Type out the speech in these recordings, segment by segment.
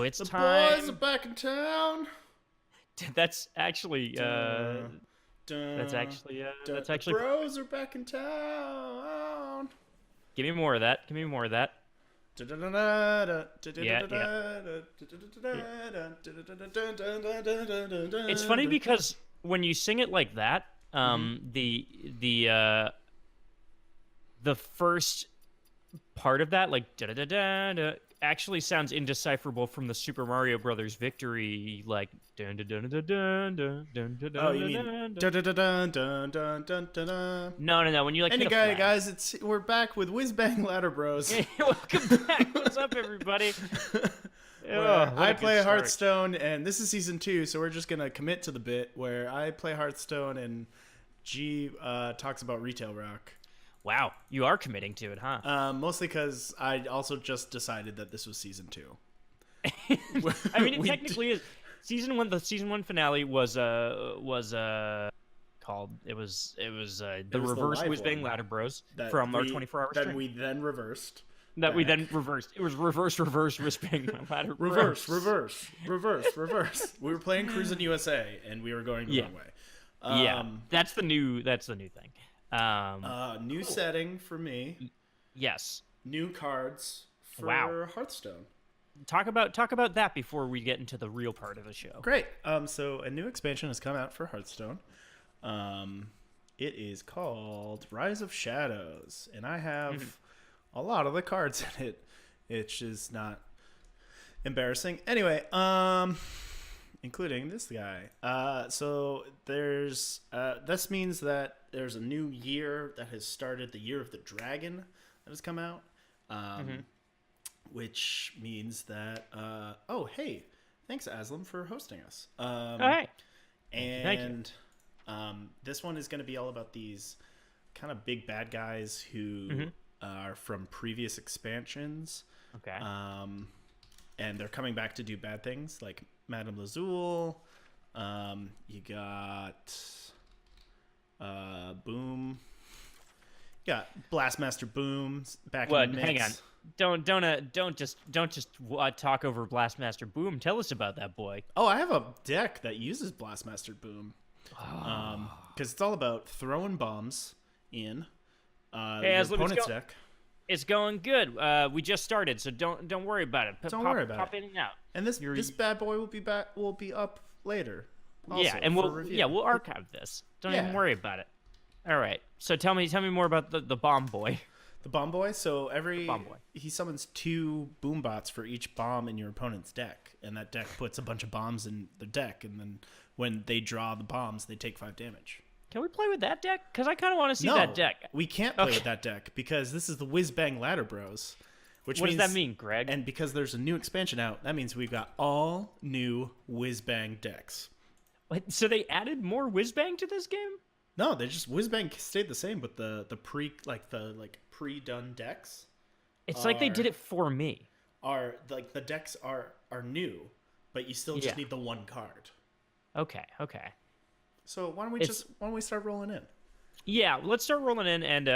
it's The time. boys are back in town. That's actually Dun, dun. that's The actually bros are back in town. Give me more of that. Give me more of that. Yeah, yeah. It's funny because when you sing it like that, the first part of that, like da da da da da, actually sounds indecipherable from the Super Mario Brothers victory, like dun dun dun dun dun dun dun dun Oh, dun you mean dun dun dun. dun dun dun dun dun dun dun. No, no, no. When you like hit a Anyway, flag. guys, we're back with Whizbang Ladder Bros. Hey, welcome back. What's up, everybody? Oh, Where what I a good play start. Hearthstone, and this is season 2, so we're just gonna commit to the bit where I play Hearthstone and G talks about retail rock. Wow, you are committing to it, huh? Mostly because I also just decided that this was season 2. I mean, it technically is. Season 1, the season 1 finale was called the was reverse the live Whizbang one Ladder Bros that from our we 24-hour that stream. we then reversed. That we back. then reversed. It was reverse Whizbang Ladder Reverse, Bros. reverse. We were playing Cruisin' USA, and we were going the wrong way. Yeah, that's the new thing. New setting for me. Yes. New cards for Wow. Hearthstone. Talk about that before we get into the real part of the show. Great. So a new expansion has come out for Hearthstone. It is called Rise of Shadows, and I have a lot of the cards in it, which is not embarrassing. Anyway, including this guy. So there's this means that there's a new year that has started, the year of the dragon that has come out. Which means that oh, hey, thanks Aslam for hosting us. All right. And this one is going to be all about these kind of big bad guys who are from previous expansions. Okay. And they're coming back to do bad things, like Madame Lazul. You got Boom. You got Blastmaster Boom back in the mix. Hang on. Don't just talk over Blastmaster Boom. Tell us about that boy. Oh, I have a deck that uses Blastmaster Boom. Because it's all about throwing bombs in Hey, your Aslam, opponent's deck. It's going good. We just started, so don't worry about it. Don't worry about pop it. in and out. And this bad boy will be up later. Also, Yeah, and for review. we'll archive this. Don't even Yeah. worry about it. All right. So tell me more about the bomb boy. The bomb boy. So Bomb boy. he summons 2 boom bots for each bomb in your opponent's deck, and that deck puts a bunch of bombs in the deck, and then when they draw the bombs, they take 5 damage. Can we play with that deck? Because I kind of want to see No, that deck. we can't play Okay. with that deck because this is the Whizbang Ladder Bros. Which What means, does that mean, Greg? And because there's a new expansion out, that means we've got all new Whizbang decks. Wait, so they added more Whizbang to this game? No, they just Whizbang stayed the same, but the pre-done decks It's like they did it for me. are like the decks are new, but you still just Yeah. need the one card. Okay. So why don't we start rolling in? Yeah, let's start rolling in, and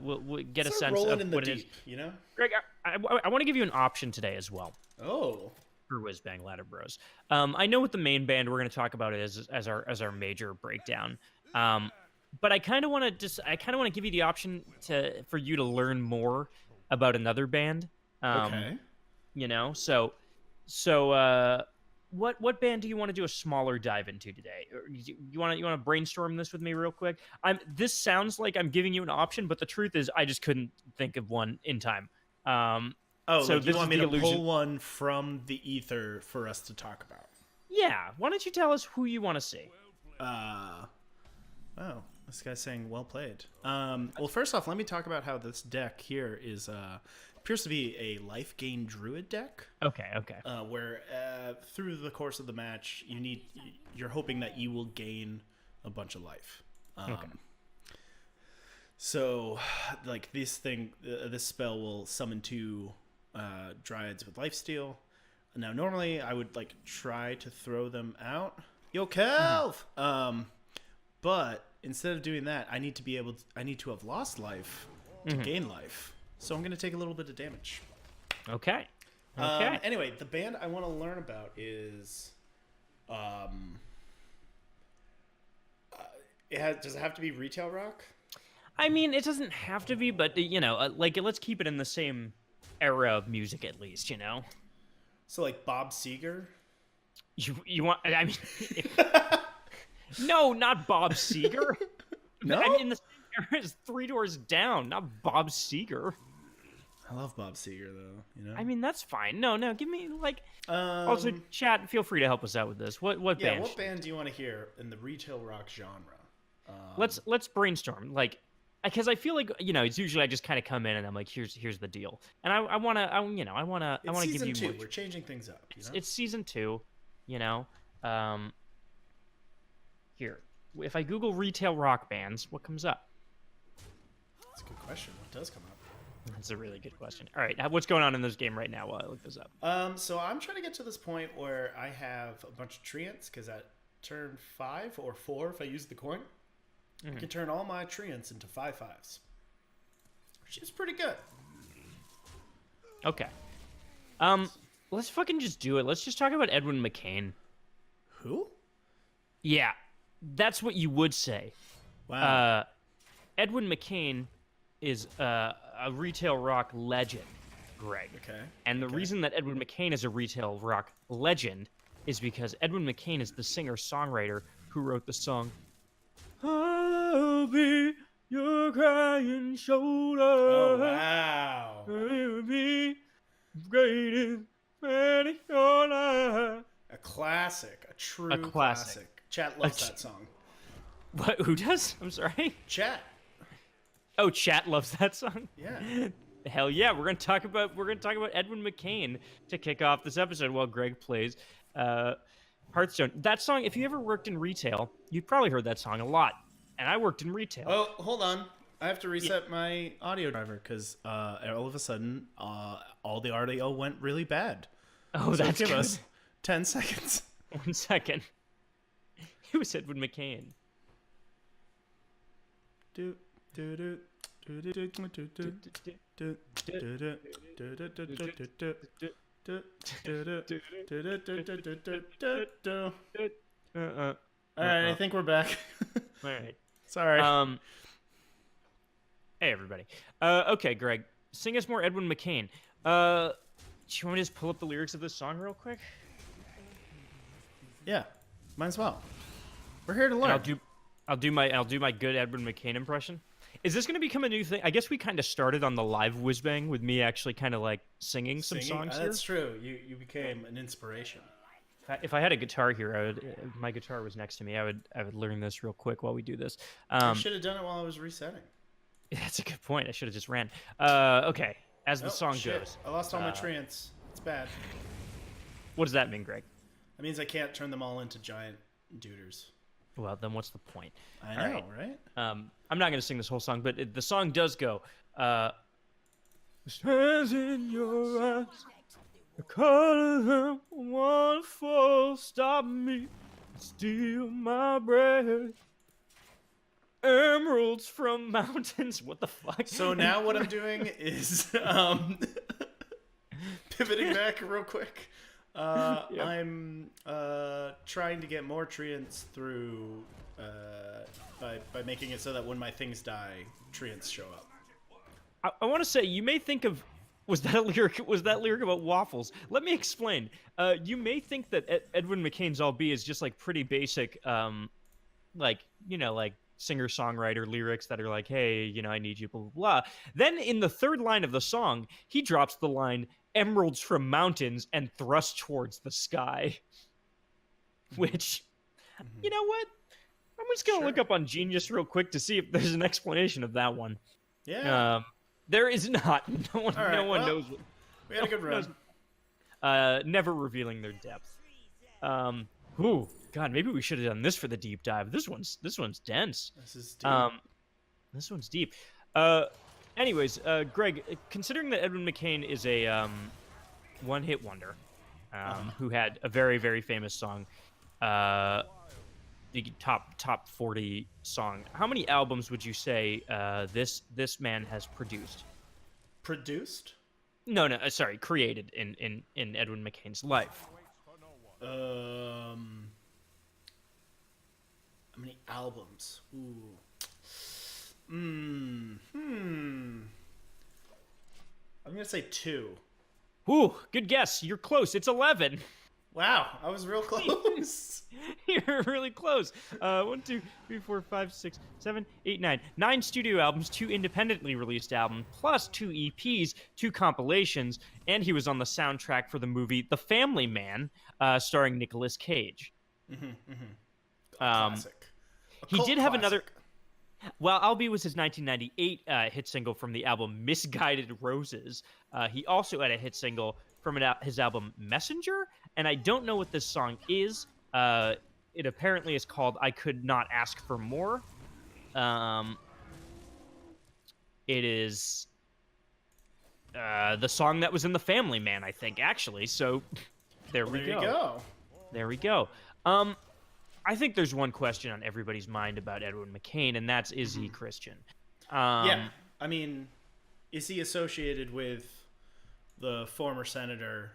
we'll get a Start sense rolling of in the what it is. deep, you know? Greg, I want to give you an option today as well Oh, for Whizbang Ladder Bros. I know with the main band we're going to talk about it as our major breakdown. But I kind of want to give you the option for you to learn more about another band. okay. You know, so what band do you want to do a smaller dive into today? Or you want to brainstorm this with me real quick? This sounds like I'm giving you an option, but the truth is I just couldn't think of one in time. Oh, so like this you want is me the to illusion. pull one from the ether for us to talk about? Yeah, why don't you tell us who you want to see? Oh, this guy's saying well played. Well, first off, let me talk about how this deck here appears to be a life gain druid deck. Okay. Where through the course of the match, you're hoping that you will gain a bunch of life. Okay. So, like this spell will summon 2 dryads with lifesteal. Now, normally I would like try to throw them out. Yo, Kelv! But instead of doing that, I need to have lost life to gain life. So I'm going to take a little bit of damage. Okay. Okay. Anyway, the band I want to learn about is, um, does it have to be retail rock? I mean, it doesn't have to be, but like let's keep it in the same era of music at least. So like Bob Seger? You want? I mean, no, not Bob Seger. No? I mean, in the same era as Three Doors Down, not Bob Seger. I love Bob Seger though. I mean, that's fine. No, give me like. Um, Also, chat. Feel free to help us out with this. What yeah, band? what band do you want to hear in the retail rock genre? Let's brainstorm. Like, because I feel like it's usually I just kind of come in and I'm like, here's the deal, and I want to give Season you 2. more. We're changing things up. It's season 2, you know. Here, if I Google retail rock bands, what comes up? That's a good question. What does come up? That's a really good question. All right, what's going on in this game right now while I look this up? So I'm trying to get to this point where I have a bunch of treants because at turn 5 or 4, if I use the coin, I can turn all my treants into 5/5s, which is pretty good. Okay. Let's fucking just do it. Let's just talk about Edwin McCain. Who? Yeah, that's what you would say. Wow. Edwin McCain is a retail rock legend, Greg. Okay. And the reason that Edwin McCain is a retail rock legend is because Edwin McCain is the singer-songwriter who wrote the song "I'll Be Your Crying Shoulder." Oh, wow. I'll be greatest man in your life. A classic. A true A classic. classic. Chat loves that song. What? Who does? I'm sorry. Chat. Oh, chat loves that song. Yeah. Hell yeah, we're gonna talk about Edwin McCain to kick off this episode while Greg plays Hearthstone. That song, if you ever worked in retail, you've probably heard that song a lot. And I worked in retail. Oh, hold on. I have to reset my audio driver because all of a sudden all the audio went really bad. Oh, So that's give good. us 10 seconds. 1 second. It was Edwin McCain. Do, do, do, do, do, do, do, do, do, do, do, do, do, do, do, do, do. All right, I think we're back. All right. Sorry. Hey everybody. Okay, Greg, sing us more Edwin McCain. Do you want to just pull up the lyrics of this song real quick? Yeah, might as well. We're here to And learn. I'll do my good Edwin McCain impression. Is this going to become a new thing? I guess we kind of started on the live Whizbang with me actually kind of like singing some songs here. That's true. You became an inspiration. If I had a guitar here, my guitar was next to me. I would learn this real quick while we do this. I should have done it while I was resetting. That's a good point. I should have just ran. Okay, as the song shit. goes. I lost all my treants. It's bad. What does that mean, Greg? That means I can't turn them all into giant duders. Well, then what's the point? I All know, right? I'm not going to sing this whole song, but the song does go. Stars in your eyes, the color of them wonderful. Stop me, steal my breath. Emeralds from mountains. What the fuck? So now what I'm doing is pivoting back real quick. I'm trying to get more treants through by making it so that when my things die, treants show up. I want to say you may think of was that lyric about waffles? Let me explain. You may think that Edwin McCain's "I'll Be" is just like pretty basic, like singer-songwriter lyrics that are like, hey, I need you, blah, blah, blah. Then in the third line of the song, he drops the line, emeralds from mountains and thrust towards the sky. Which, you know what? I'm just going to look up on Genius real quick to see if there's an explanation of that one. Yeah. There is not. No one knows. We had a good run. Never revealing their depth. Ooh, God, maybe we should have done this for the deep dive. This one's dense. This is deep. This one's deep. Anyways, Greg, considering that Edwin McCain is a one-hit wonder, who had a very, very famous song, the top 40 song, how many albums would you say this man has produced? Produced? No, no, sorry, created in Edwin McCain's life. Um, how many albums? Ooh. I'm gonna say 2. Ooh, good guess. You're close. It's 11. Wow, I was real close. You're really close. 1, 2, 3, 4, 5, 6, 7, 8, 9. 9 studio albums, 2 independently released albums, plus 2 EPs, 2 compilations, and he was on the soundtrack for the movie The Family Man, starring Nicolas Cage. A classic. A He cult did have classic. another. Well, I'll Be was his 1998 hit single from the album Misguided Roses. He also had a hit single from his album Messenger, and I don't know what this song is. It apparently is called I Could Not Ask for More. It is the song that was in The Family Man, I think, actually. So there we There go. you go. There we go. I think there's one question on everybody's mind about Edwin McCain, and that's, is he Christian? Yeah, I mean, is he associated with the former senator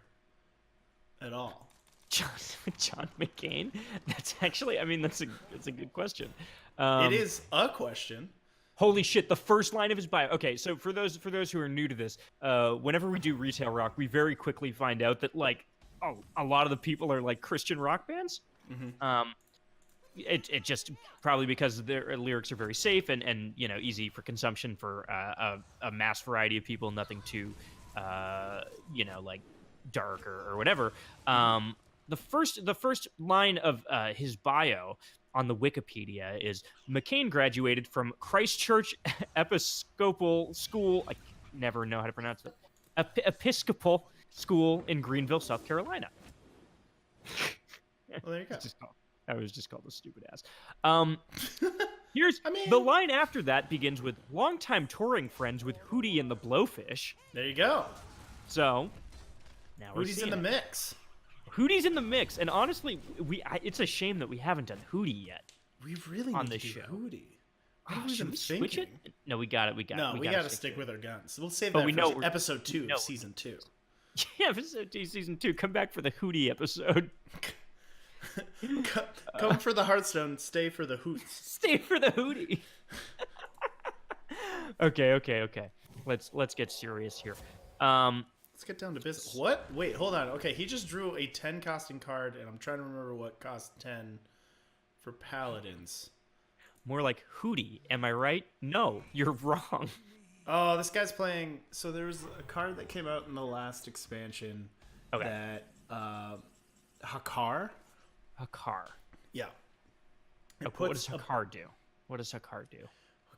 at all? John McCain? That's actually, I mean, that's a good question. It is a question. Holy shit! The first line of his bio. Okay, so for those who are new to this, whenever we do retail rock, we very quickly find out that like, a lot of the people are like Christian rock bands. It just probably because their lyrics are very safe and you know, easy for consumption for a mass variety of people, nothing too you know, like dark or whatever. The first line of his bio on the Wikipedia is McCain graduated from Christchurch Episcopal School. I never know how to pronounce it. Episcopal School in Greenville, South Carolina. Well, there you go. I was just called a stupid ass. Here's I mean, the line after that begins with longtime touring friends with Hootie and the Blowfish. there you go. So now we're Hootie's in seeing the it. mix. Hootie's in the mix, and honestly, it's a shame that we haven't done Hootie yet. We really on need this to do show. Hootie. What Oh, have we should been we switch it? thinking? No, we got it. We No, we gotta stick to with our guns. We'll save But that we know for we're- episode 2 know- of season 2. it. Yeah, episode 2, season 2. Come back for the Hootie episode. Come for the Hearthstone, stay for the hoots. Stay for the Hootie. Okay. Let's get serious here. Let's get down to business. What? Wait, hold on. Okay, he just drew a 10 costing card, and I'm trying to remember what cost 10 for paladins. More like Hootie. Am I right? No, you're wrong. Oh, this guy's playing. So there was a card that came out in the last expansion Okay. that Hakar. Hakar. Yeah. Okay, what does Hakar do? What does Hakar do?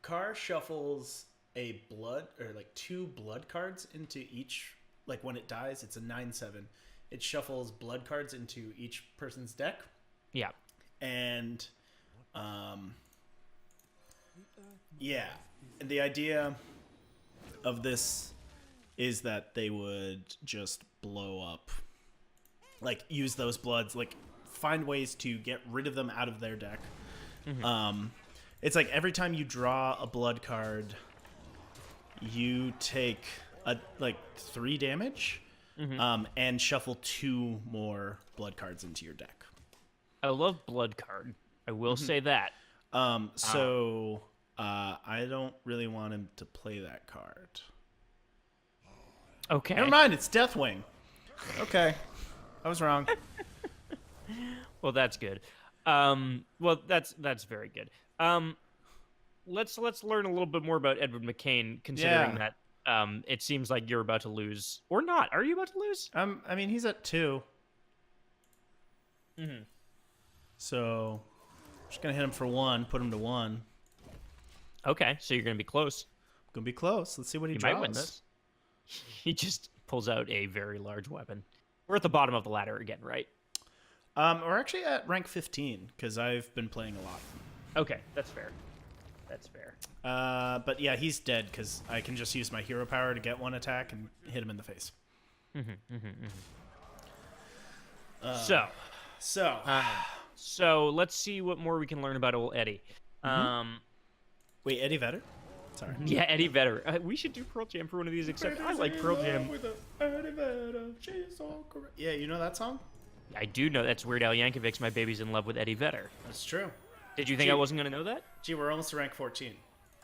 Hakar shuffles a blood or like 2 blood cards into each. Like when it dies, it's a 9/7. It shuffles blood cards into each person's deck, Yeah. and yeah. And the idea of this is that they would just blow up, like use those bloods, like find ways to get rid of them out of their deck. It's like every time you draw a blood card, you take like 3 damage, and shuffle 2 more blood cards into your deck. I love Blood Card. I will say that. So I don't really want him to play that card. Okay. Never mind, it's Deathwing. Okay, I was wrong. Well, that's good. Well, that's very good. Let's learn a little bit more about Edward McCain, considering that it seems like you're about to lose, or not. Are you about to lose? I mean, he's at 2. So I'm just gonna hit him for 1, put him to 1. Okay, so you're gonna be close. Gonna be close. Let's see what he You draws. might win this. He just pulls out a very large weapon. We're at the bottom of the ladder again, right? We're actually at rank 15 because I've been playing a lot. Okay, that's fair. That's fair. But yeah, he's dead because I can just use my hero power to get 1 attack and hit him in the face. So let's see what more we can learn about old Eddie. Wait, Eddie Vedder? Sorry. Yeah, Eddie Vedder. We should do Pearl Jam for one of these, except I like Pearl Jam. Yeah, you know that song? I do know that's Weird Al Yankovic's My Baby's in Love with Eddie Vedder. That's true. Did you think I wasn't going to know that? Gee, we're almost to rank 14.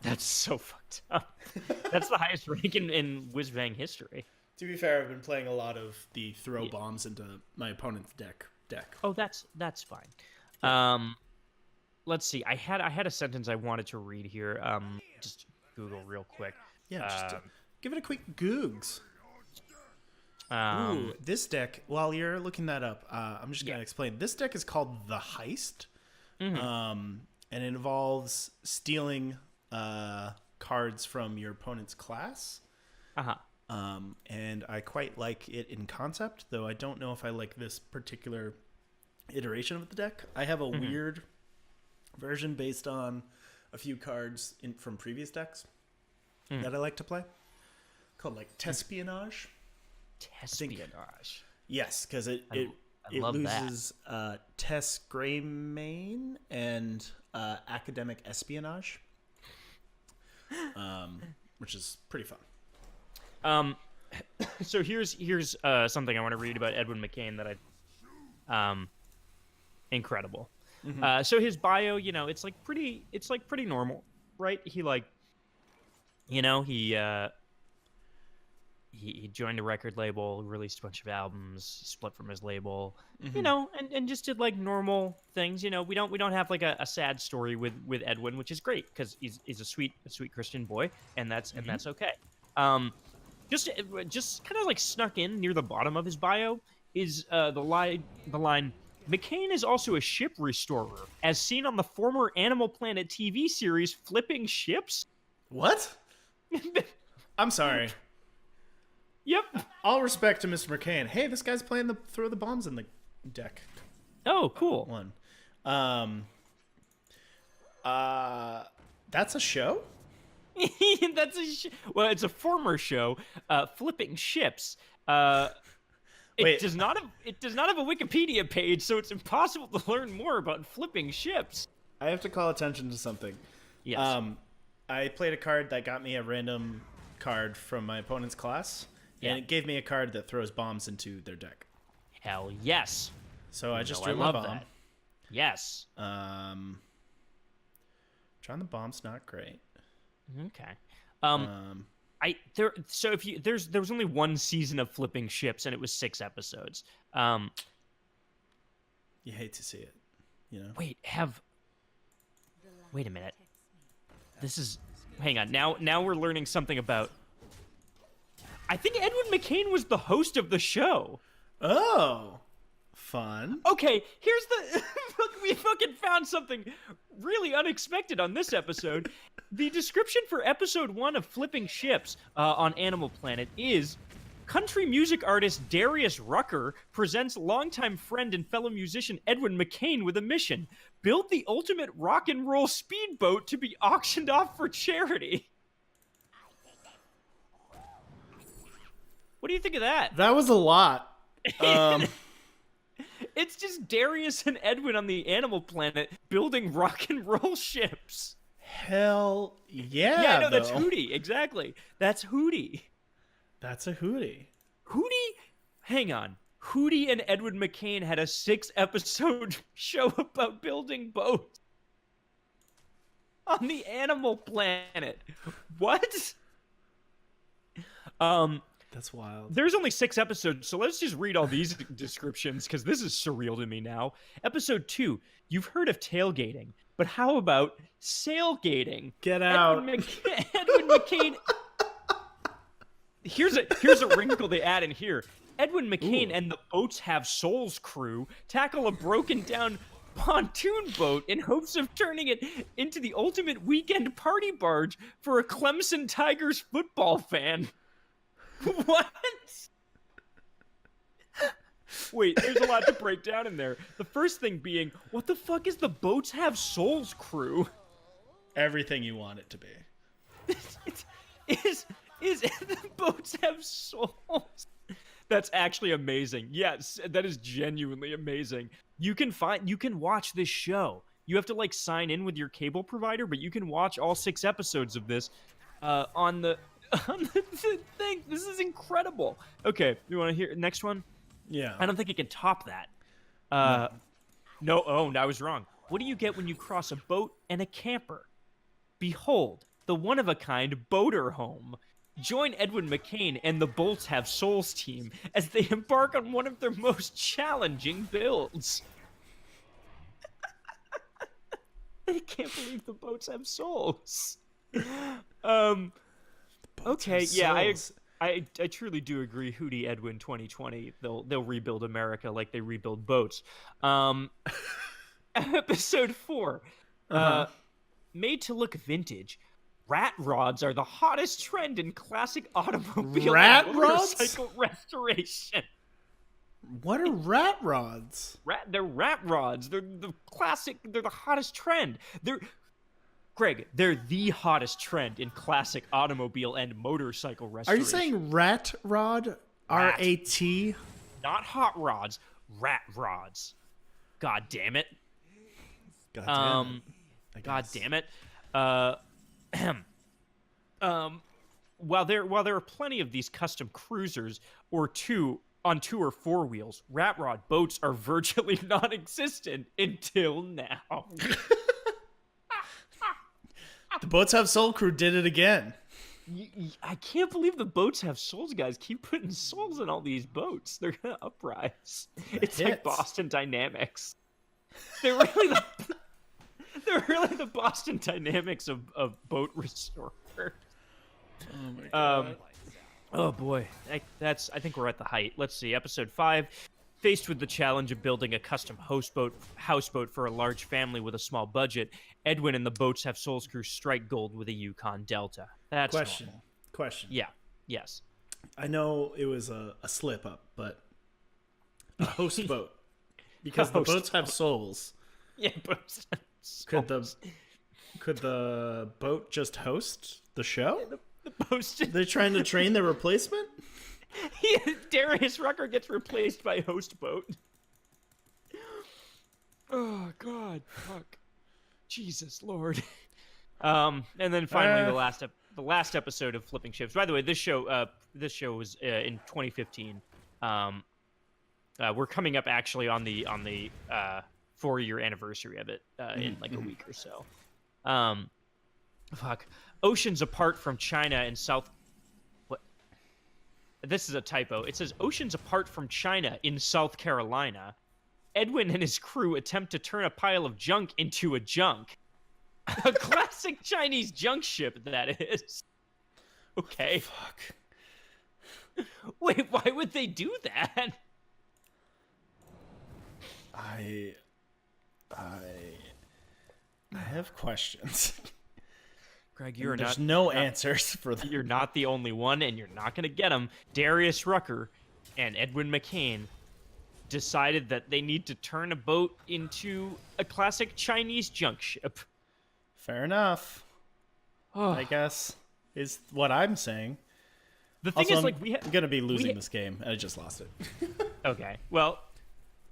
That's so fucked up. That's the highest rank in Whizbang history. To be fair, I've been playing a lot of the throw bombs into my opponent's deck. Oh, that's fine. Let's see. I had a sentence I wanted to read here. Just Google real quick. Yeah, just give it a quick googs. Ooh, this deck, while you're looking that up, I'm just going to explain. This deck is called The Heist, and it involves stealing cards from your opponent's class. And I quite like it in concept, though I don't know if I like this particular iteration of the deck. I have a weird version based on a few cards from previous decks that I like to play, called like Tespionage. Tespionage. Yes, because it loses Tess Greymane and Academic Espionage, which is pretty fun. So here's something I want to read about Edwin McCain that incredible. So his bio, it's pretty normal, right? He joined a record label, released a bunch of albums, split from his label, and just did like normal things. We don't have like a sad story with Edwin, which is great because he's a sweet Christian boy, and that's okay. Just kind of like snuck in near the bottom of his bio is the line, McCain is also a ship restorer, as seen on the former Animal Planet TV series Flipping Ships. What? I'm sorry. Yep. All respect to Mr. McCain. Hey, this guy's playing throw the bombs in the deck. Oh, cool. One. That's a show? Well, it's a former show, Flipping Ships. It does not have a Wikipedia page, so it's impossible to learn more about Flipping Ships. I have to call attention to something. Yes. I played a card that got me a random card from my opponent's class, and it gave me a card that throws bombs into their deck. Hell yes. So I just drew my bomb. That. Yes. Drawing the bomb's not great. Okay. There was only one season of Flipping Ships, and it was 6 episodes. You hate to see it, Wait a minute. Hang on. Now we're learning something about. I think Edwin McCain was the host of the show. Oh, fun. Okay, here's the. We fucking found something really unexpected on this episode. The description for episode 1 of Flipping Ships on Animal Planet is: country music artist Darius Rucker presents longtime friend and fellow musician Edwin McCain with a mission: build the ultimate rock and roll speedboat to be auctioned off for charity. What do you think of that? That was a lot. It's just Darius and Edwin on the Animal Planet building rock and roll ships. Hell yeah. Yeah, I know, that's Hootie. Exactly. That's Hootie. That's a Hootie. Hang on. Hootie and Edwin McCain had a 6-episode show about building boats on the Animal Planet. What? That's wild. There's only 6 episodes, so let's just read all these descriptions, because this is surreal to me now. Episode 2, you've heard of tailgating, but how about sailgating? Get out. Edwin McCain. Here's a wrinkle they add in here. Edwin McCain and the Boats Have Souls crew tackle a broken down pontoon boat in hopes of turning it into the ultimate weekend party barge for a Clemson Tigers football fan. What? Wait, there's a lot to break down in there. The first thing being, what the fuck is the Boats Have Souls crew? Everything you want it to be. Is the Boats Have Souls? That's actually amazing. Yes, that is genuinely amazing. You can watch this show. You have to sign in with your cable provider, but you can watch all 6 episodes of this on the on the thing. This is incredible. Okay, you want to hear next one? Yeah. I don't think it can top that. No. No, oh, I was wrong. What do you get when you cross a boat and a camper? Behold, the one-of-a-kind boater home. Join Edwin McCain and the Bolts Have Souls team as they embark on one of their most challenging builds. I can't believe the boats have souls. Okay, yeah, I truly do agree. Hootie Edwin 2020. They'll rebuild America like they rebuild boats. Episode 4. Made to look vintage. Rat rods are the hottest trend in classic automobile and motorcycle restoration. What are rat rods? They're rat rods. They're the classic. They're the hottest trend. Greg, they're the hottest trend in classic automobile and motorcycle restoration. Are you saying rat rod? R-A-T? Not hot rods. Rat rods. God damn it. God damn it. While there are plenty of these custom cruisers on 2 or 4 wheels, rat rod boats are virtually non-existent until now. The Boats Have Soul crew did it again. I can't believe the Boats Have Souls guys keep putting souls in all these boats. They're gonna uprise. It's like Boston Dynamics. They're really the Boston Dynamics of boat restorer. Oh my god. Oh boy, I think we're at the height. Let's see, episode 5. Faced with the challenge of building a custom houseboat for a large family with a small budget, Edwin and the Boats Have Souls crew strike gold with a Yukon Delta. That's normal. Question. Yeah. Yes. I know it was a slip up, but a host boat. Because the boats have souls. Yeah, boats have souls. Could the boat just host the show? Yeah, the boat. They're trying to train their replacement? Darius Rucker gets replaced by Host Boat. Oh God, fuck, Jesus Lord. And then finally the last episode of Flipping Ships. By the way, this show was in 2015. We're coming up actually on the 4-year anniversary of it in like a week or so. Fuck. Oceans apart from China and South. What? This is a typo. It says oceans apart from China in South Carolina. Edwin and his crew attempt to turn a pile of junk into a junk. A classic Chinese junk ship, that is. Okay. Fuck. Wait, why would they do that? I have questions. Greg, there's no answers for that. You're not the only one, and you're not going to get them. Darius Rucker and Edwin McCain decided that they need to turn a boat into a classic Chinese junk ship. Fair enough. I guess is what I'm saying. The thing also, is, I'm gonna be losing this game, and I just lost it. Okay, well,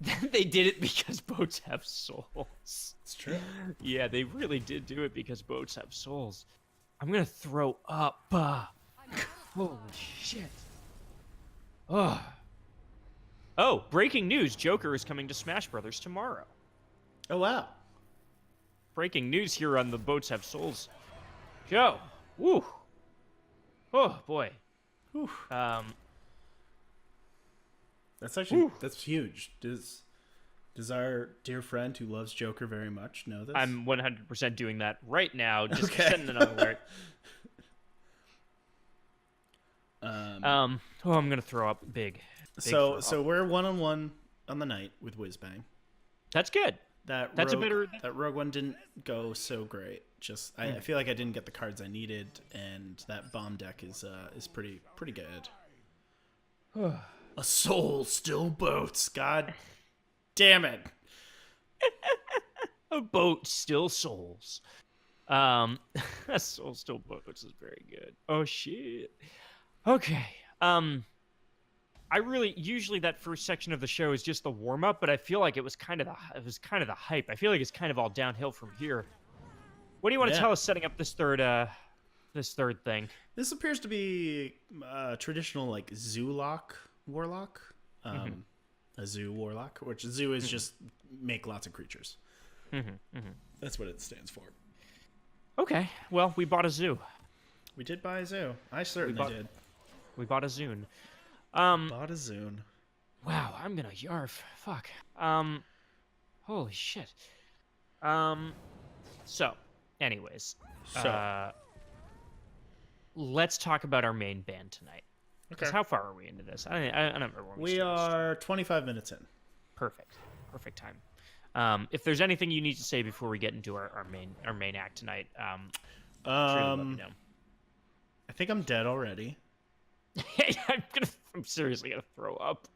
they did it because boats have souls. It's true. Yeah, they really did do it because boats have souls. I'm gonna throw up. Holy shit. Oh, breaking news. Joker is coming to Smash Brothers tomorrow. Oh, wow. Breaking news here on the Boats Have Souls show. Woo. Oh, boy. Whew. That's huge. Does our dear friend who loves Joker very much know this? I'm 100% doing that right now. Just sending an alert. I'm gonna throw up big. So we're 1-on-1 on the night with Whizbang. That's good. That Rogue One didn't go so great. I feel like I didn't get the cards I needed, and that bomb deck is pretty good. A soul still boats. God damn it. A boat still souls. A soul still boats is very good. Oh shit. Okay. I really usually that first section of the show is just the warm up, but I feel like it was kind of the hype. I feel like it's kind of all downhill from here. What do you want to tell us setting up this third this third thing. This appears to be traditional like Zoolock warlock, a zoo warlock, which zoo is just make lots of creatures. That's what it stands for. Okay, well, we bought a zoo. We did buy a zoo. I certainly did. We bought a Zune. Bought a Zune. Wow, I'm gonna yarf. Fuck. Holy shit. So, anyways. Let's talk about our main band tonight. Because how far are we into this? I don't remember when we are 25 minutes in. Perfect time. If there's anything you need to say before we get into our main act tonight, let me know. I think I'm dead already. I'm seriously gonna throw up.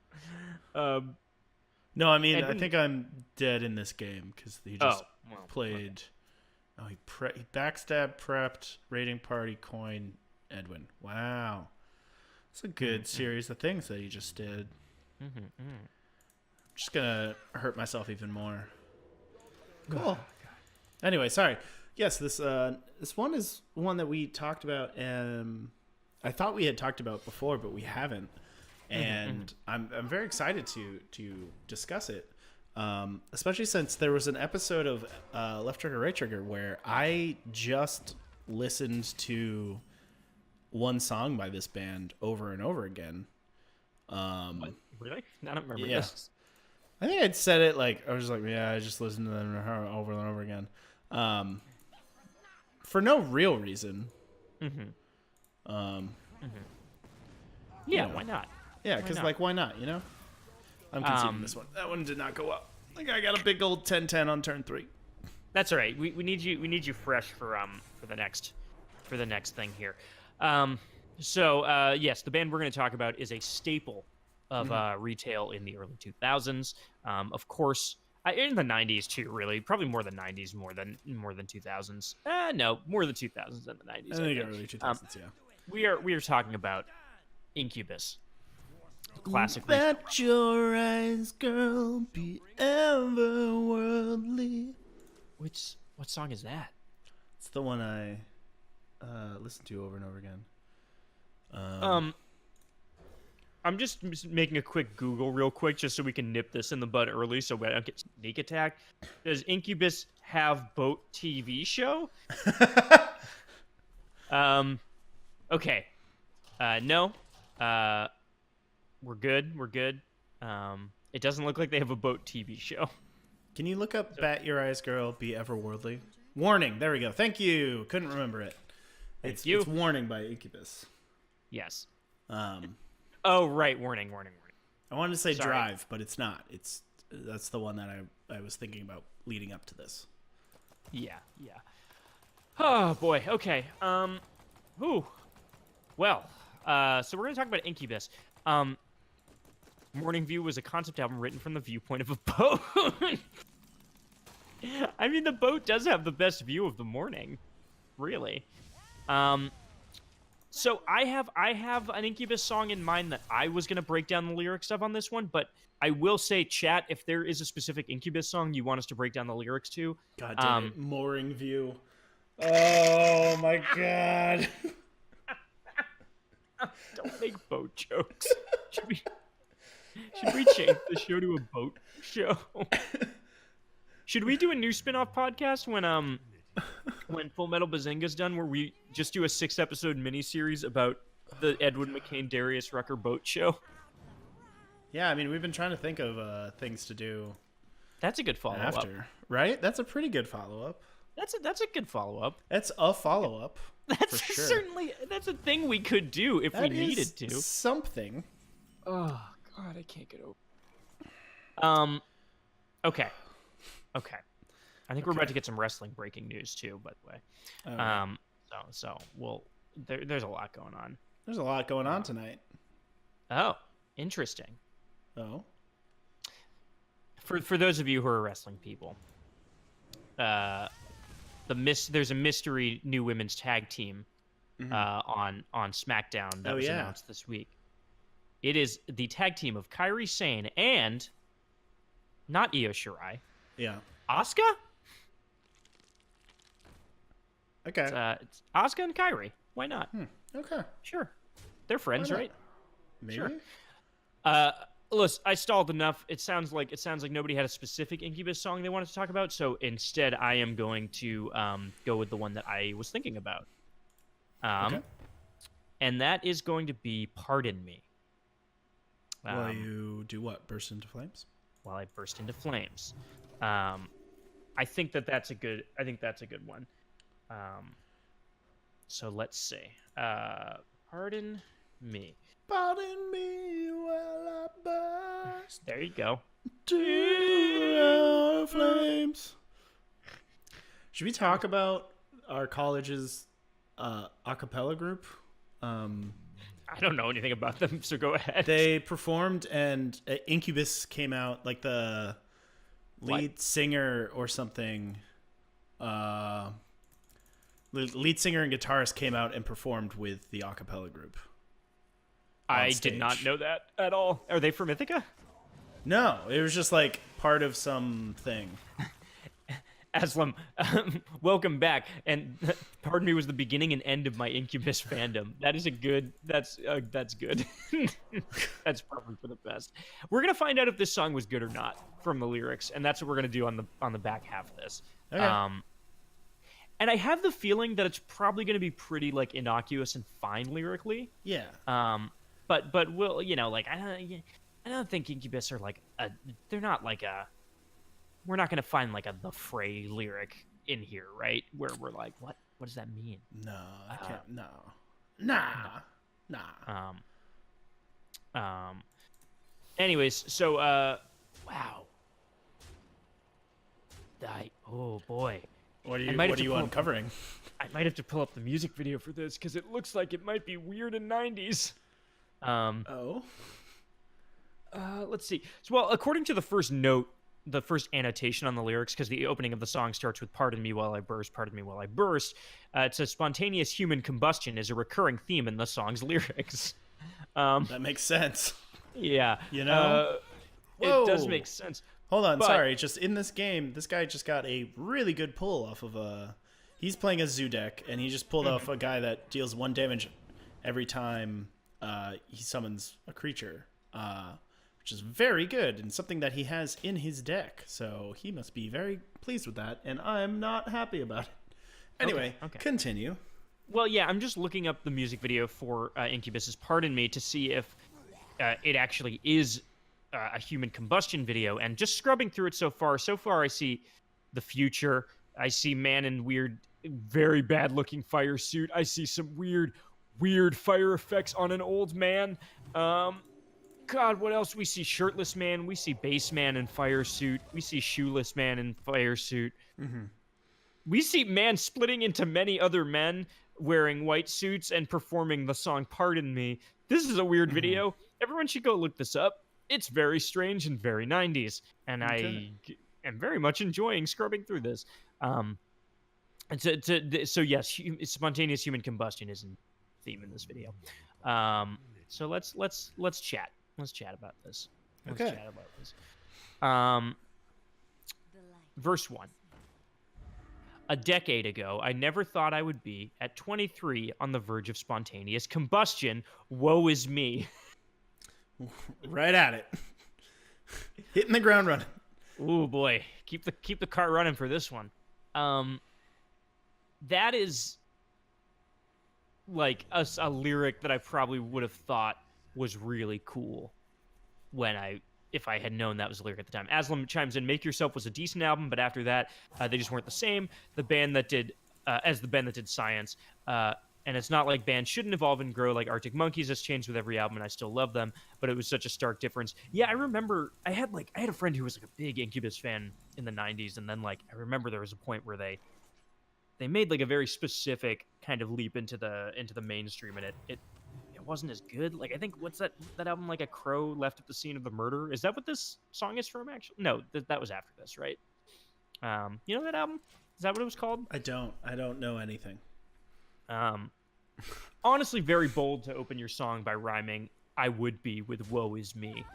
No, I mean I think I'm dead in this game because he just played. Okay. Oh, he backstab, prepped, raiding party, coin, Edwin. Wow, it's a good series of things that he just did. I'm just gonna hurt myself even more. Cool. Anyway, sorry. Yes, this one is one that we talked about. I thought we had talked about before, but we haven't. And I'm very excited to discuss it, especially since there was an episode of Left Trigger Right Trigger where I just listened to one song by this band over and over again. What? Really? I don't remember this. I think I'd said it like I was like, yeah, I just listened to them over and over again, for no real reason. Yeah, why not? Yeah, because like, why not? You know, I'm conceding this one. That one did not go up. Like I got a big old 10-10 on turn 3. That's all right. We need you fresh for the next thing here. Yes, the band we're going to talk about is a staple of retail in the early 2000s. Of course, in the 90s too. Really, probably more than 90s, more than 2000s. No, more than 2000s than the 90s. I think early 2000s. Yeah. We are talking about Incubus. Classic. Let your eyes, girl, be ever worldly. What song is that? It's the one I listen to over and over again. I'm just making a quick Google real quick just so we can nip this in the bud early so we don't get sneak attack. Does Incubus have boat TV show? Okay. No. We're good. It doesn't look like they have a boat TV show. Can you look up Bat Your Eyes Girl, Be Ever Worldly? Warning. There we go. Thank you. Couldn't remember it. It's Warning by Incubus. Yes. Oh, right. Warning. I wanted to say Drive, but it's not. That's the one that I was thinking about leading up to this. Yeah. Oh, boy. Okay. Well, so we're going to talk about Incubus. Morning View was a concept album written from the viewpoint of a boat. I mean, the boat does have the best view of the morning, really. So I have an Incubus song in mind that I was gonna break down the lyric stuff on this one, but I will say, chat, if there is a specific Incubus song you want us to break down the lyrics to, God damn it, Mooring View. Oh my god. Don't make boat jokes. Should we change the show to a boat show? Should we do a new spin-off podcast when Full Metal Bazinga's done, where we just do a 6-episode miniseries about the Edwin McCain Darius Rucker boat show? Yeah, I mean, we've been trying to think of things to do. That's a good follow-up. Right? That's a pretty good follow-up. That's a good follow-up. That's a follow-up. That's for sure. Certainly that's a thing we could do if we needed to. Something. Oh God, I can't get over. Okay. I think we're about to get some wrestling breaking news too, by the way. Right. There's a lot going on. There's a lot going on tonight. Oh, interesting. Oh. For those of you who are wrestling people, there's a mystery new women's tag team on SmackDown that was announced this week. It is the tag team of Kairi Sane and not Io Shirai. Yeah. Asuka? Okay. It's Asuka and Kairi. Why not? Okay. Sure. They're Why friends, not? right? Maybe. Sure. Uh, listen, I stalled enough. It sounds like nobody had a specific Incubus song they wanted to talk about. So instead, I am going to go with the one that I was thinking about. Okay. And that is going to be "Pardon Me." While Um, you do what? Burst into flames? while I burst into flames. Um, I think that's a good. I think that's a good one. Um, so let's see. Pardon me. Pardon me while I burst There you go. to flames. Should we talk about our college's a cappella group? I don't know anything about them, so go ahead. They performed, and Incubus came out, like the lead singer or something. Lead singer and guitarist came out and performed with the a cappella group. I did not know that at all. Are they from Ithaca? No, it was just like part of something. Aslam, welcome back. And pardon me was the beginning and end of my Incubus fandom. That is a good. That's good. That's probably for the best. We're gonna find out if this song was good or not from the lyrics, and that's what we're gonna do on the back half of this. Okay. And I have the feeling that it's probably gonna be pretty like innocuous and fine lyrically. Yeah. But we'll like I don't think Incubus are like they're not like a. We're not gonna find like the Frey lyric in here, right? Where we're like, what does that mean? No, I can't. Nah. Anyways, so wow. Oh boy. What are you uncovering? I might have to pull up the music video for this because it looks like it might be weird in 90s. Let's see. So, well, according to the first note, the first annotation on the lyrics, because the opening of the song starts with "Pardon me while I burst, pardon me while I burst." It says spontaneous human combustion is a recurring theme in the song's lyrics. That makes sense. Yeah, You know, it does make sense. Hold on, sorry. Just in this game, this guy just got a really good pull off of a. He's playing a zoo deck, and he just pulled off a guy that deals 1 damage every time he summons a creature, which is very good and something that he has in his deck. So he must be very pleased with that, and I'm not happy about it. Anyway, Okay. continue. Well, yeah, I'm just looking up the music video for Incubus's "Pardon Me" to see if it actually is a human combustion video, and just scrubbing through it so far I see the future. I see man in weird, very bad looking fire suit. I see some weird fire effects on an old man. God, what else? We see shirtless man. We see bass man in fire suit. We see shoeless man in fire suit. We see man splitting into many other men wearing white suits and performing the song "Pardon Me." This is a weird video. Everyone should go look this up. It's very strange and very 90s, and I am very much enjoying scrubbing through this. So yes, spontaneous human combustion is in theme in this video. So let's chat. Let's chat about this. Verse 1. A decade ago, I never thought I would be, at 23, on the verge of spontaneous combustion. Woe is me. Right at it. Hitting the ground running. Ooh boy, keep the car running for this one. That is like a lyric that I probably would have thought was really cool if I had known that was a lyric at the time. Aslam chimes in, "Make Yourself" was a decent album, but after that, they just weren't the same. The band that did Science. And it's not like bands shouldn't evolve and grow like Arctic Monkeys. Has changed with every album, and I still love them. But it was such a stark difference. Yeah, I remember I had a friend who was like a big Incubus fan in the 90s, and then I remember there was a point where they made like a very specific kind of leap into the mainstream, and it wasn't as good. Like, I think what's that album, like A Crow Left at the Scene of the Murder? Is that what this song is from? Actually, no, that was after this, right? You know that album? Is that what it was called? I don't know anything. Honestly, very bold to open your song by rhyming "I would be" with "woe is me."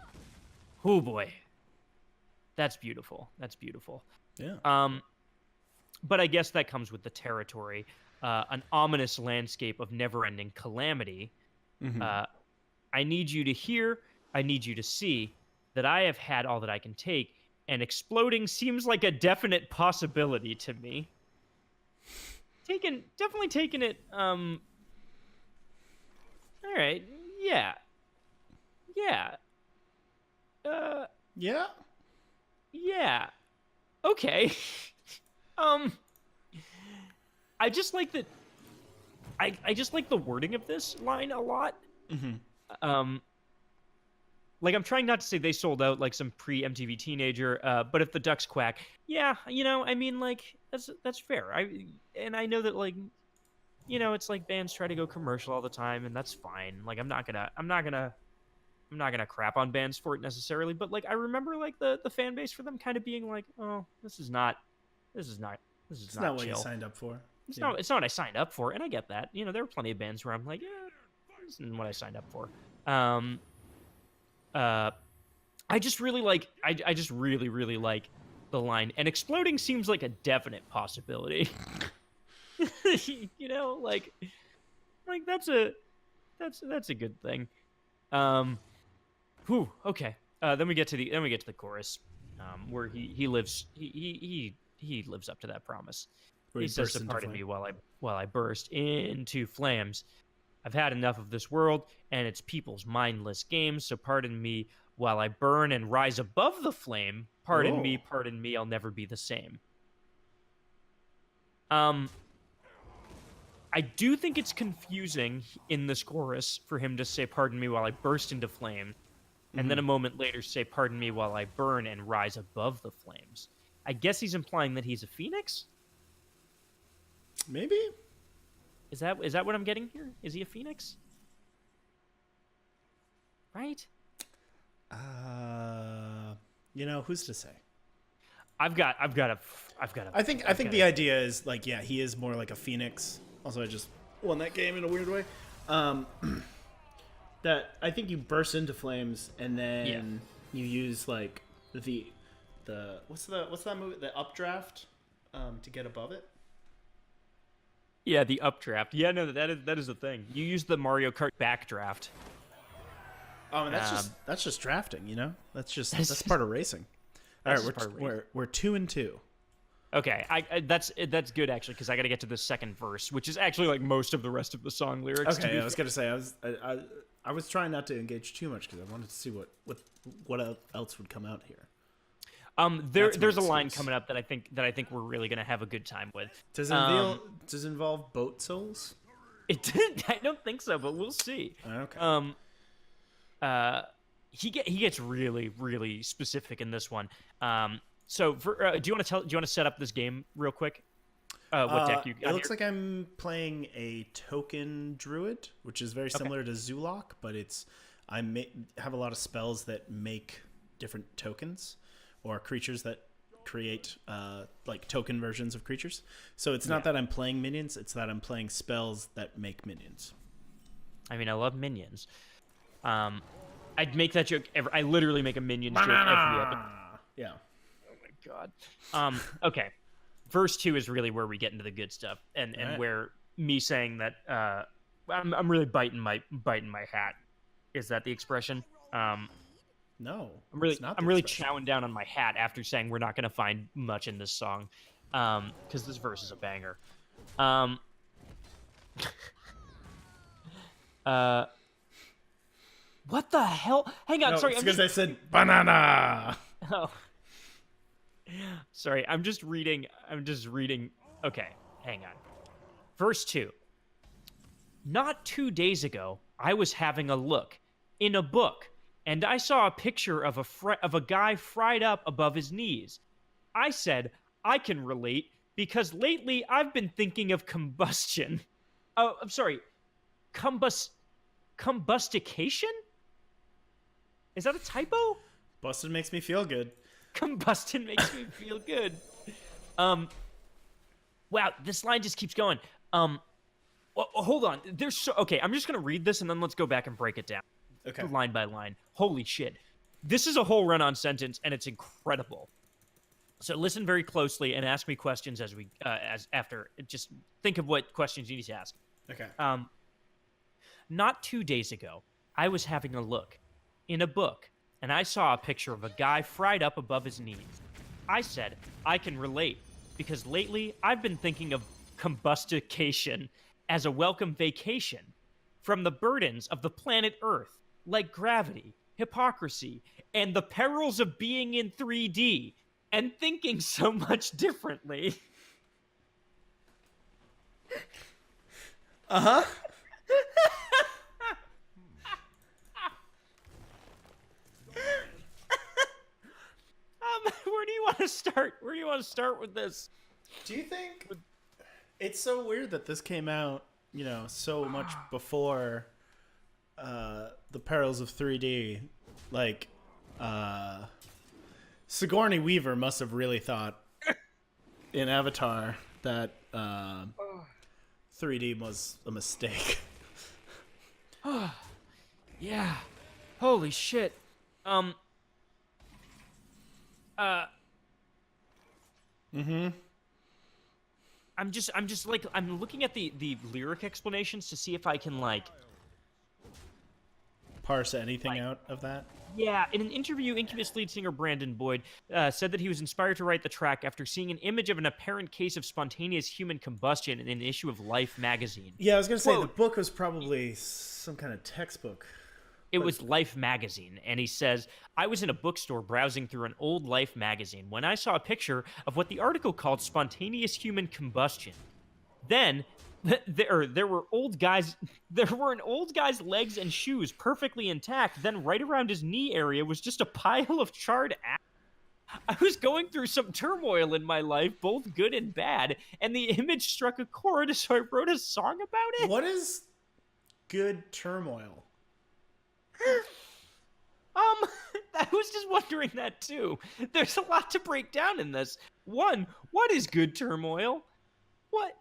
Oh boy, that's beautiful. Yeah. But I guess that comes with the territory. an ominous landscape of never-ending calamity. Mm-hmm. I need you to hear, I need you to see that I have had all that I can take, and exploding seems like a definite possibility to me. Definitely taking it. All right, yeah, yeah, uh, Yeah. yeah. Okay. um, I just like that. I just like the wording of this line a lot. Mm-hmm. Um, like I'm trying not to say they sold out like some pre-MTV teenager, but if the ducks quack, yeah, I mean, like that's fair. I know that like it's like bands try to go commercial all the time, and that's fine. Like I'm not gonna crap on bands for it necessarily, but like I remember like the fan base for them kind of being like, oh, this is not It's not what you chill. signed up for. It's Yeah. not what I signed up for, and I get that. There are plenty of bands where I'm like, yeah, this isn't what I signed up for. Um, uh, I just really like I just really really like the line, and exploding seems like a definite possibility. Like that's a good thing. Um, whew, okay. Then we get to the chorus, where he lives he lives up to that promise. Where He he says bursts to into pardon flame. me while I burst into flames. I've had enough of this world and its people's mindless games, so pardon me while I burn and rise above the flame. Oh. Pardon me, I'll never be the same. Um, I do think it's confusing in this chorus for him to say pardon me while I burst into flame, and then Mm-hmm. a moment later say pardon me while I burn and rise above the flames. I guess he's implying that he's a phoenix? Maybe. Is that what I'm getting here? Is he a phoenix? Right? Who's to say? I've got a I think the idea is like, yeah, he is more like a phoenix. Also, I just won that game in a weird way. Um, that I think you burst into flames and yeah. then you use like the what's that movie, the updraft, to get above it. Yeah, the updraft. Yeah, no, that is a thing. You use the Mario Kart backdraft. And Um, that's just drafting, That's That's part of racing. All that's right, just part of racing. we're 2-2. Okay, that's good actually because I got to get to the second verse, which is actually like most of the rest of the song lyrics. Okay, I was gonna say I was trying not to engage too much because I wanted to see what else would come out here. There's a my line excuse. coming up that I think we're really gonna have a good time with. Does it involve boat souls? It didn't. I don't think so, but we'll see. Okay. He gets really really specific in this one. So do you want to set up this game real quick? What deck you got It looks here? like I'm playing a token druid, which is very similar to Zulok, but have a lot of spells that make different tokens or creatures that create like token versions of creatures. So it's not that I'm playing minions; it's that I'm playing spells that make minions. I mean, I love minions. I'd make that joke. I literally make a minions joke every episode. Yeah. Oh my god. Okay. Verse 2 is really where we get into the good stuff, and All right. where me saying that I'm really biting my hat. Is that the expression? No, I'm really it's not the I'm really expression. chowing down on my hat after saying we're not going to find much in this song, because this verse is a banger. What the hell? Hang on, No, sorry. it's because I said banana. Oh, sorry. I'm just reading. Okay, hang on. Verse 2. Not 2 days ago, I was having a look in a book, and I saw a picture of a guy fried up above his knees. I said, I can relate because lately I've been thinking of combustion. Oh, I'm sorry. Combustication? Is that a typo? Busted makes me feel good. Combustion makes me feel good. Wow, this line just keeps going. Well, hold on. Okay, I'm just gonna read this and then let's go back and break it down. Okay. Line by line. Holy shit. This is a whole run-on sentence and it's incredible. So listen very closely and ask me questions as we as after. Just think of what questions you need to ask. Okay. Um, Not 2 days ago, I was having a look in a book, and I saw a picture of a guy fried up above his knees. I said, I can relate, because lately I've been thinking of combustication as a welcome vacation from the burdens of the planet Earth, like gravity, hypocrisy, and the perils of being in 3D, and thinking so much differently. Uh huh. Where do you want to start? Where do you want to start with this? Do you think it's so weird that this came out, so much before the perils of 3D? Like, Sigourney Weaver must have really thought in Avatar that 3D was a mistake. Yeah. Holy shit. Mm-hmm. I'm just like I'm looking at the lyric explanations to see if I can like Parse anything out of that? yeah, in an interview, Incubus lead singer Brandon Boyd said that he was inspired to write the track after seeing an image of an apparent case of spontaneous human combustion in an issue of Life magazine. Yeah, I was gonna say the Quote, book was probably some kind of textbook. it was Life magazine, and he says, I was in a bookstore browsing through an old Life magazine when I saw a picture of what the article called spontaneous human combustion. Then there were old guys there were an old guy's legs and shoes perfectly intact. Then right around his knee area was just a pile of charred ash. I was going through some turmoil in my life, both good and bad, and the image struck a chord, so I wrote a song about it. What is good turmoil? I was just wondering that too. There's a lot to break down in this. One, what is good turmoil? What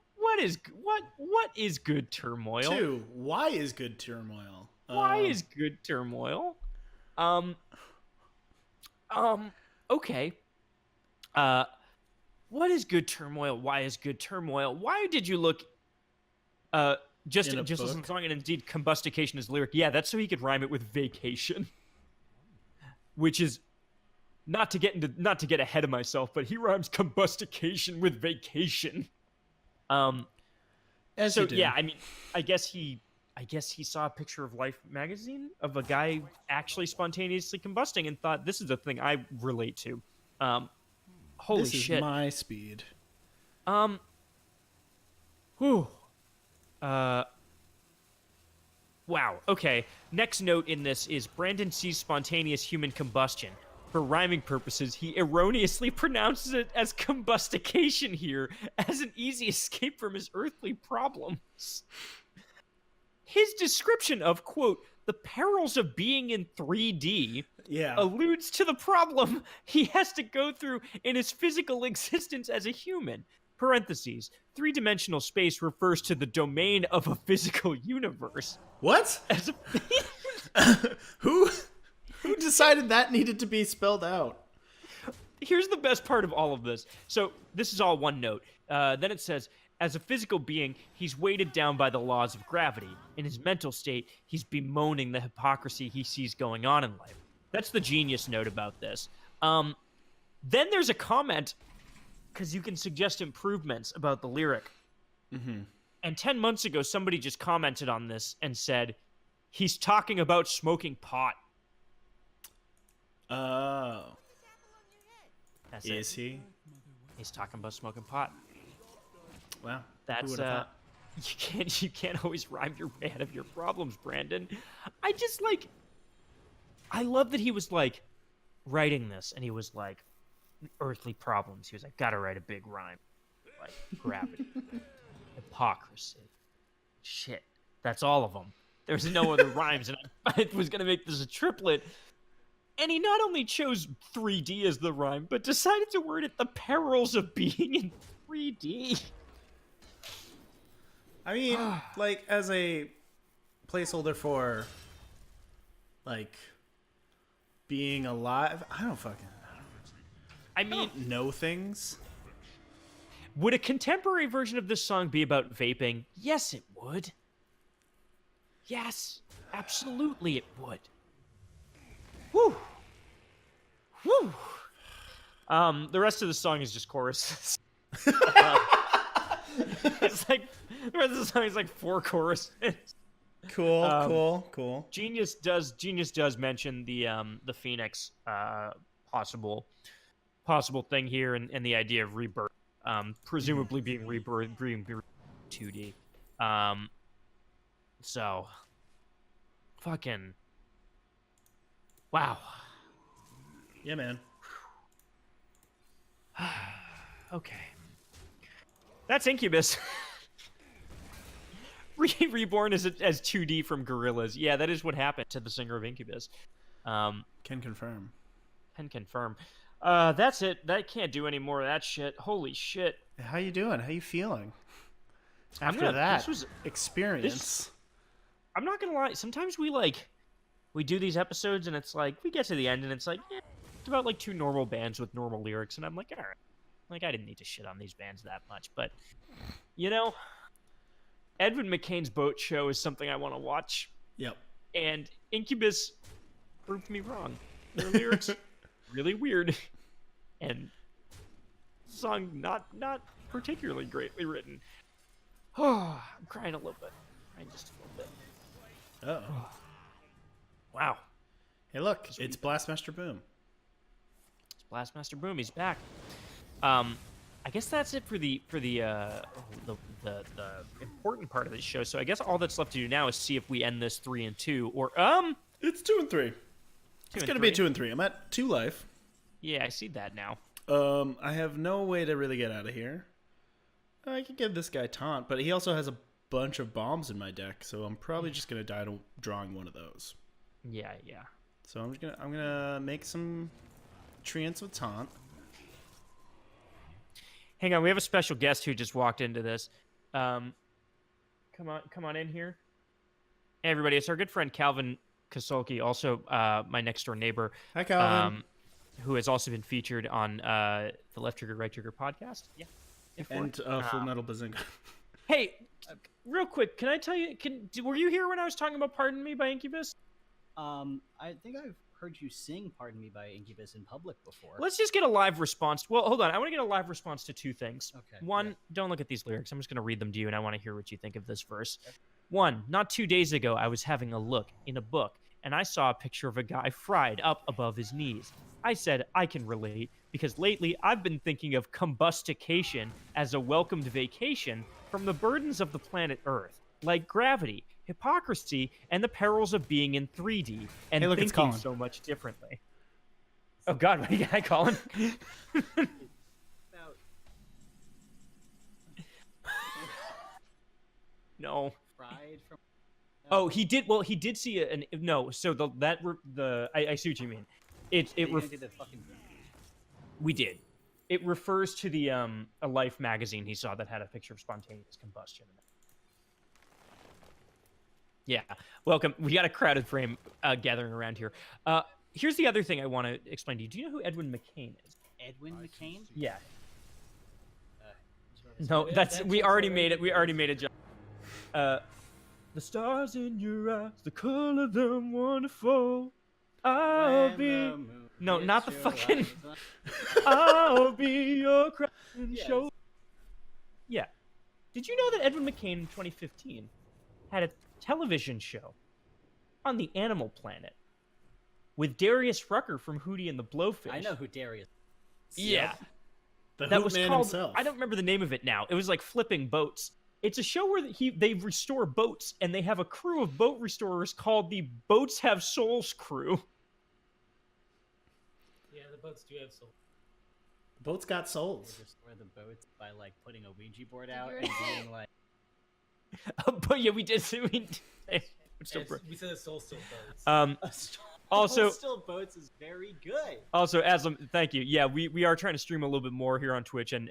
is good turmoil? Two, why is good turmoil? Why is good turmoil? Okay. What is good turmoil? Why is good turmoil? Why did you look just In a listen to book? the song, and indeed combustication is lyric. Yeah, that's so he could rhyme it with vacation. Which is not to get ahead of myself, but he rhymes combustication with vacation. As So you do. yeah, I mean, I guess he saw a picture of Life magazine of a guy actually spontaneously combusting and thought this is a thing I relate to. Holy This is shit. my speed. Whew. Wow. Okay. Next note in this is Brandon sees spontaneous human combustion. For rhyming purposes, he erroneously pronounces it as combustication here as an easy escape from his earthly problems. His description of, quote, the perils of being in 3D Yeah. alludes to the problem he has to go through in his physical existence as a human. Parentheses, three-dimensional space refers to the domain of a physical universe. What? As a, Who decided that needed to be spelled out? here's the best part of all of this. So this is all one note. Then it says, as a physical being, he's weighted down by the laws of gravity. In his mental state, he's bemoaning the hypocrisy he sees going on in life. That's the genius note about this. Then there's a comment, because you can suggest improvements about the lyric. Mm-hmm. And 10 months ago, somebody just commented on this and said, he's talking about smoking pot. Oh. That's Is it. he? He's talking about smoking pot. Wow. Who That's would've thought? you can't always rhyme your way out of your problems, Brandon. I love that he was like writing this and he was like earthly problems. He was like, gotta write a big rhyme. Like gravity. Hypocrisy. Shit. That's all of them. There's no other rhymes, and I was gonna make this a triplet. And he not only chose 3D as the rhyme, but decided to word it the perils of being in 3D. I mean, like, as a placeholder for, like, being alive. I don't I I mean, don't know things. would a contemporary version of this song be about vaping? Yes, it would. Yes, absolutely it would. Woo! Woo! The rest of the song is just choruses. It's like the rest of the song is like 4 choruses. Cool. Genius does mention the Phoenix possible thing here, and the idea of rebirth, presumably being rebirth being 2D. So fucking wow. Yeah, man. Okay. That's Incubus. Reborn as 2D from Gorillas. Yeah, that is what happened to the singer of Incubus. Can confirm. Can confirm. That's it. That can't do any more of that shit. Holy shit. How you doing? How you feeling? I'm After that this experience. I'm not gonna lie. Sometimes we do these episodes and it's like we get to the end and it's like it's about like 2 normal bands with normal lyrics, and I'm like, all right, like I didn't need to shit on these bands that much, but you know, Edwin McCain's Boat Show is something I want to watch. Yep. And Incubus proved me wrong. Their lyrics really weird, and song not particularly greatly written. Oh, I'm crying a little bit. Crying just a little bit. Uh-oh. Wow. Hey, look, it's Blastmaster Boom. It's Blastmaster Boom. He's back. I guess that's it for the important part of the show. So I guess all that's left to do now is see if we end this 3-2 or It's 2 and 3. It's gonna be 2 and 3. I'm at 2 life. Yeah, I see that now. I have no way to really get out of here. I could give this guy taunt, but he also has a bunch of bombs in my deck, so I'm probably just gonna die to drawing one of those. Yeah. So I'm gonna make some treants with taunt. Hang on, we have a special guest who just walked into this. Come on in here. Hey everybody, it's our good friend Calvin Kasolki, also my next door neighbor. Hi, Calvin. Who has also been featured on the Left Trigger Right Trigger podcast. Yeah. And Full Metal Bazinga. Hey, real quick, can I tell you? Were you here when I was talking about "Pardon Me" by Incubus? I think I've heard you sing "Pardon Me" by Incubus in public before. Let's just get a live response. Well, hold on. I want to get a live response to 2 things. Okay. One, don't look at these lyrics. I'm just going to read them to you, and I want to hear what you think of this verse. Okay. 1, not 2 days ago, I was having a look in a book, and I saw a picture of a guy fried up above his knees. I said, I can relate, because lately I've been thinking of combustication as a welcomed vacation from the burdens of the planet Earth, like gravity, hypocrisy, and the perils of being in 3D, and hey, look, thinking so much differently. Oh God, what do you got, Colin? No. Fried from. Oh, he did. Well, he did see no. So I see what you mean. We did. It refers to the a Life magazine he saw that had a picture of spontaneous combustion. Yeah. Welcome. We got a crowded frame gathering around here. Here's the other thing I want to explain to you. Do you know who Edwin McCain is? Edwin McCain? Yeah. No, we already made it. We already made it. The stars in your eyes, the color of them wonderful. I'll be. No, not the fucking. I'll be your crying shoulder. Yeah. Did you know that Edwin McCain in 2015 had a television show on the Animal Planet with Darius Rucker from Hootie and the Blowfish? I know who Darius is. Yeah. The that Hoot was Man called, himself. I don't remember the name of it now. It was like Flipping Boats. It's a show where they restore boats, and they have a crew of boat restorers called the Boats Have Souls crew. Yeah, the boats do have souls. Boats got souls. They restore the boats by like putting a Ouija board out and being like. But yeah, we did. We said the soul still boats. Also, Still Boats is very good. Also, Aslam, thank you. Yeah, we are trying to stream a little bit more here on Twitch and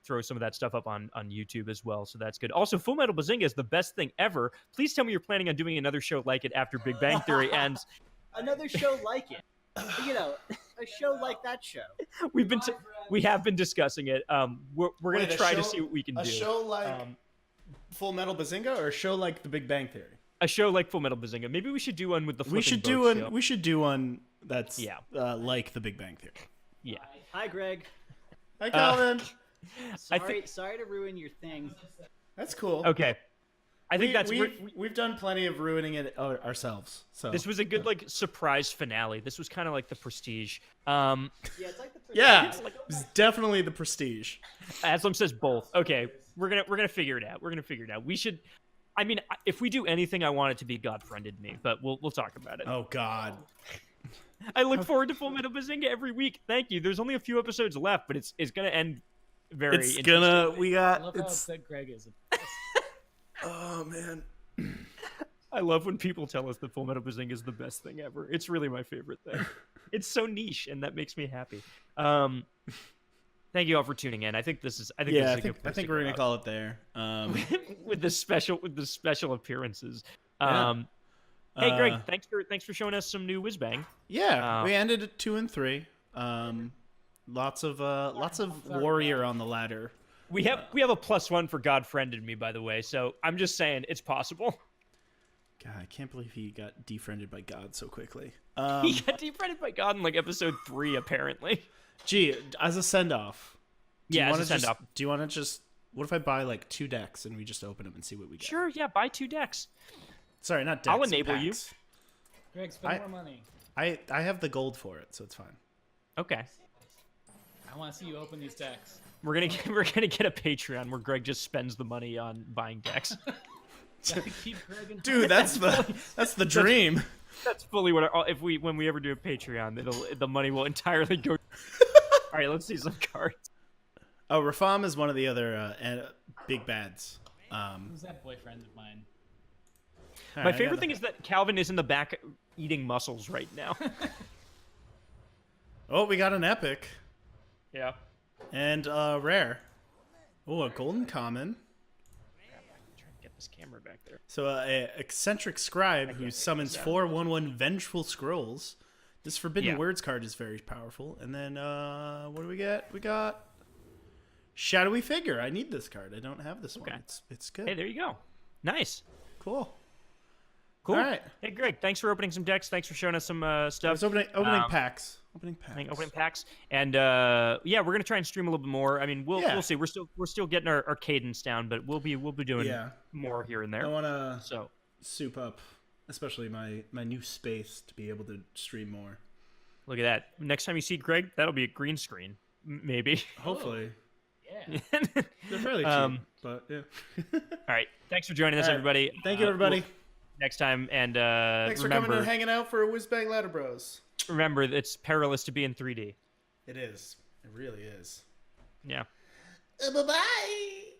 throw some of that stuff up on YouTube as well, so that's good. Also, Full Metal Bazinga is the best thing ever. Please tell me you're planning on doing another show like it after Big Bang Theory ends. Another show like it. You know, a show like that show. We have been discussing it. We're gonna Wait, a try show- to see what we can A do. show like Full Metal Bazinga, or a show like The Big Bang Theory? A show like Full Metal Bazinga. Maybe we should do one with the. We should do one. We should do one that's like The Big Bang Theory. Yeah. Hi, Greg. Hi, Calvin. Sorry to ruin your thing. That's cool. Okay. I think we've done plenty of ruining it ourselves. So this was a good like surprise finale. This was kind of like The Prestige. Yeah, it's like the it's definitely The Prestige. Aslam says both. Okay, we're gonna figure it out. We should. I mean, if we do anything, I want it to be God Friended Me, but we'll talk about it. Oh God. I look forward to Full Metal Bazinga every week. Thank you. There's only a few episodes left, but it's gonna end very. It's gonna. We got. I love how upset Greg is. Oh man. I love when people tell us that Full Metal Bazinga is the best thing ever. It's really my favorite thing. It's so niche, and that makes me happy. Thank you all for tuning in. I think this is. I think we're gonna call it there. with the special appearances. Yeah. Hey Greg, thanks for showing us some new Whizbang. Yeah, we ended at 2 and 3. Lots of warrior on the ladder. We have a +1 for God Friended Me, by the way. So I'm just saying it's possible. God, I can't believe he got defriended by God so quickly. He got defriended by God in like episode 3, apparently. Gee, as a send off. As a send off. Do you want to just? What if I buy like 2 decks and we just open them and see what we get? Sure. Yeah. Buy 2 decks. Sorry, not decks. I'll enable packs. you. Greg, spend more money. I have the gold for it, so it's fine. Okay. I want to see you open these decks. We're gonna get a Patreon where Greg just spends the money on buying decks. Keep Greg in Dude, that's the dream. That's fully what when we ever do a Patreon, the money will entirely go. All right, let's see some cards. Oh, Rafam is one of the other big bads. Who's that boyfriend of mine? My favorite thing is that Calvin is in the back eating mussels right now. Oh, we got an epic. Yeah. And rare. Oh, a golden common. Trying to get this camera back there. So a eccentric scribe who summons 4/1/1 vengeful scrolls. This forbidden words card is very powerful. And then what do we get? We got shadowy figure. I need this card. I don't have this one. It's good. Hey, there you go. Nice. Cool. Cool. All right. Hey, Greg, thanks for opening some decks. Thanks for showing us some stuff. I was opening packs. Opening packs. And we're gonna try and stream a little bit more. I mean, we'll see. We're still getting our cadence down, but we'll be doing more here and there. I want to soup up, especially my new space to be able to stream more. Look at that. Next time you see Greg, that'll be a green screen, maybe. Hopefully. Yeah. They're fairly cheap, but yeah. All right. Thanks for joining us, everybody. Thank you, everybody. Next time, and thanks for coming and hanging out for Whizbang Ladder Bros. Remember, it's perilous to be in 3D. It is. It really is. Yeah. Bye-bye.